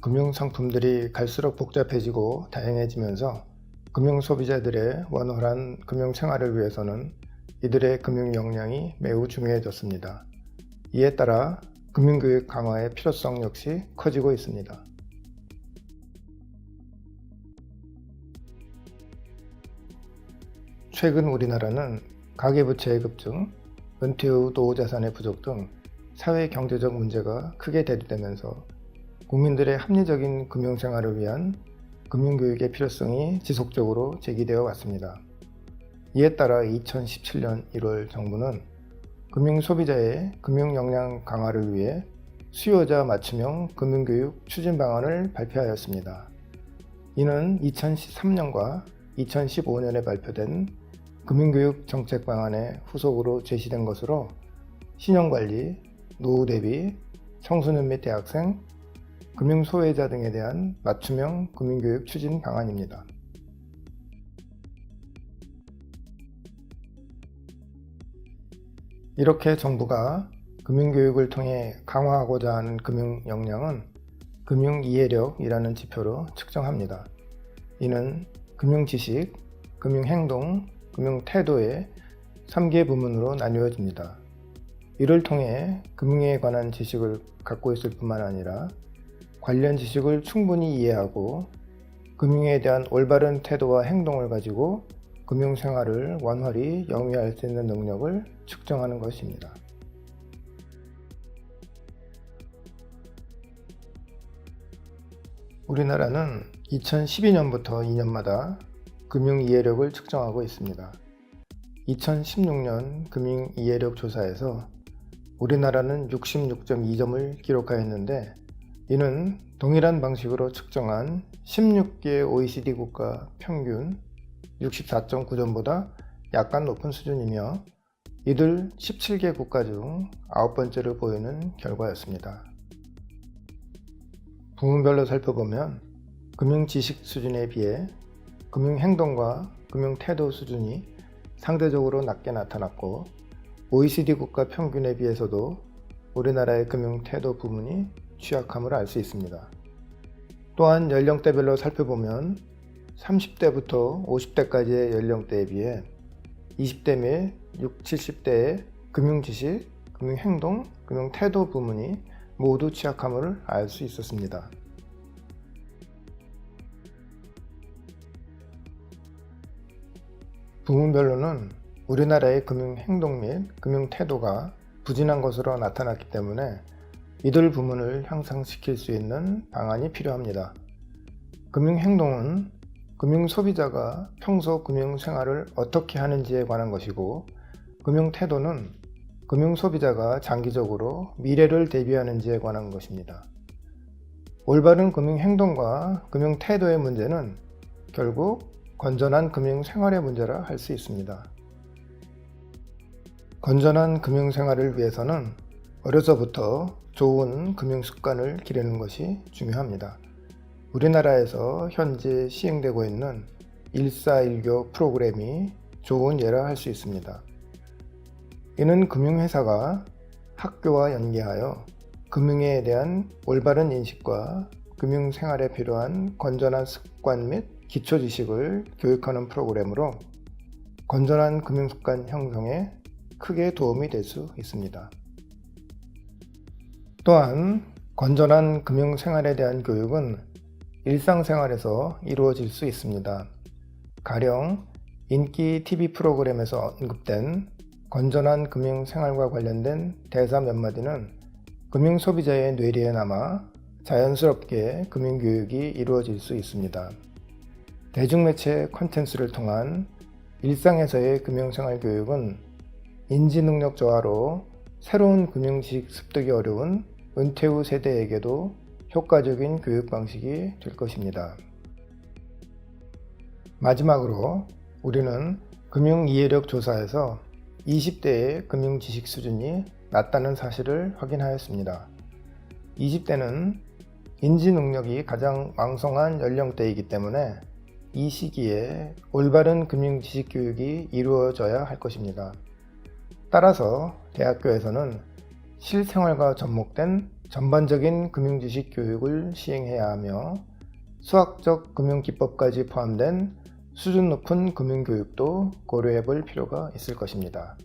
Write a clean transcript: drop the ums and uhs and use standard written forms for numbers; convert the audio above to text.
금융상품들이 갈수록 복잡해지고 다양해지면서 금융소비자들의 원활한 금융생활을 위해서는 이들의 금융 역량이 매우 중요해졌습니다. 이에 따라 금융교육 강화의 필요성 역시 커지고 있습니다. 최근 우리나라는 가계부채의 급증, 은퇴 후 노후자산의 부족 등 사회 경제적 문제가 크게 대두되면서 국민들의 합리적인 금융생활을 위한 금융교육의 필요성이 지속적으로 제기되어 왔습니다. 이에 따라 2017년 1월 정부는 금융소비자의 금융역량 강화를 위해 수요자 맞춤형 금융교육 추진 방안을 발표하였습니다. 이는 2013년과 2015년에 발표된 금융교육 정책 방안의 후속으로 제시된 것으로 신용관리, 노후 대비, 청소년 및 대학생, 금융소외자 등에 대한 맞춤형 금융교육 추진 방안입니다. 이렇게 정부가 금융교육을 통해 강화하고자 하는 금융 역량은 금융이해력이라는 지표로 측정합니다. 이는 금융지식, 금융행동, 금융태도의 3개 부문으로 나뉘어집니다. 이를 통해 금융에 관한 지식을 갖고 있을 뿐만 아니라 관련 지식을 충분히 이해하고 금융에 대한 올바른 태도와 행동을 가지고 금융생활을 원활히 영위할 수 있는 능력을 측정하는 것입니다. 우리나라는 2012년부터 2년마다 금융이해력을 측정하고 있습니다. 2016년 금융이해력 조사에서 우리나라는 66.2점을 기록하였는데 이는 동일한 방식으로 측정한 16개 OECD 국가 평균 64.9점보다 약간 높은 수준이며 이들 17개 국가 중 9번째를 보이는 결과였습니다. 부문별로 살펴보면 금융지식 수준에 비해 금융행동과 금융태도 수준이 상대적으로 낮게 나타났고 OECD 국가 평균에 비해서도 우리나라의 금융태도 부문이 취약함을 알 수 있습니다. 또한 연령대별로 살펴보면 30대부터 50대까지의 연령대에 비해 20대 및 60, 70대의 금융지식, 금융행동, 금융태도 부문이 모두 취약함을 알 수 있었습니다. 부문별로는 우리나라의 금융행동 및 금융태도가 부진한 것으로 나타났기 때문에 이들 부문을 향상시킬 수 있는 방안이 필요합니다. 금융행동은 금융소비자가 평소 금융생활을 어떻게 하는지에 관한 것이고 금융태도는 금융소비자가 장기적으로 미래를 대비하는지에 관한 것입니다. 올바른 금융행동과 금융태도의 문제는 결국 건전한 금융생활의 문제라 할 수 있습니다. 건전한 금융생활을 위해서는 어려서부터 좋은 금융습관을 기르는 것이 중요합니다. 우리나라에서 현재 시행되고 있는 1419 프로그램이 좋은 예라 할 수 있습니다. 이는 금융회사가 학교와 연계하여 금융에 대한 올바른 인식과 금융생활에 필요한 건전한 습관 및 기초지식을 교육하는 프로그램으로 건전한 금융습관 형성에 크게 도움이 될 수 있습니다. 또한 건전한 금융생활에 대한 교육은 일상생활에서 이루어질 수 있습니다. 가령 인기 TV 프로그램에서 언급된 건전한 금융생활과 관련된 대사 몇 마디는 금융소비자의 뇌리에 남아 자연스럽게 금융교육이 이루어질 수 있습니다. 대중매체 콘텐츠를 통한 일상에서의 금융생활 교육은 인지능력 저하로 새로운 금융지식 습득이 어려운 은퇴 후 세대에게도 효과적인 교육 방식이 될 것입니다. 마지막으로 우리는 금융이해력 조사에서 20대의 금융지식 수준이 낮다는 사실을 확인하였습니다. 20대는 인지능력이 가장 왕성한 연령대이기 때문에 이 시기에 올바른 금융지식 교육이 이루어져야 할 것입니다. 따라서 대학교에서는 실생활과 접목된 전반적인 금융지식 교육을 시행해야 하며 수학적 금융기법까지 포함된 수준 높은 금융교육도 고려해 볼 필요가 있을 것입니다.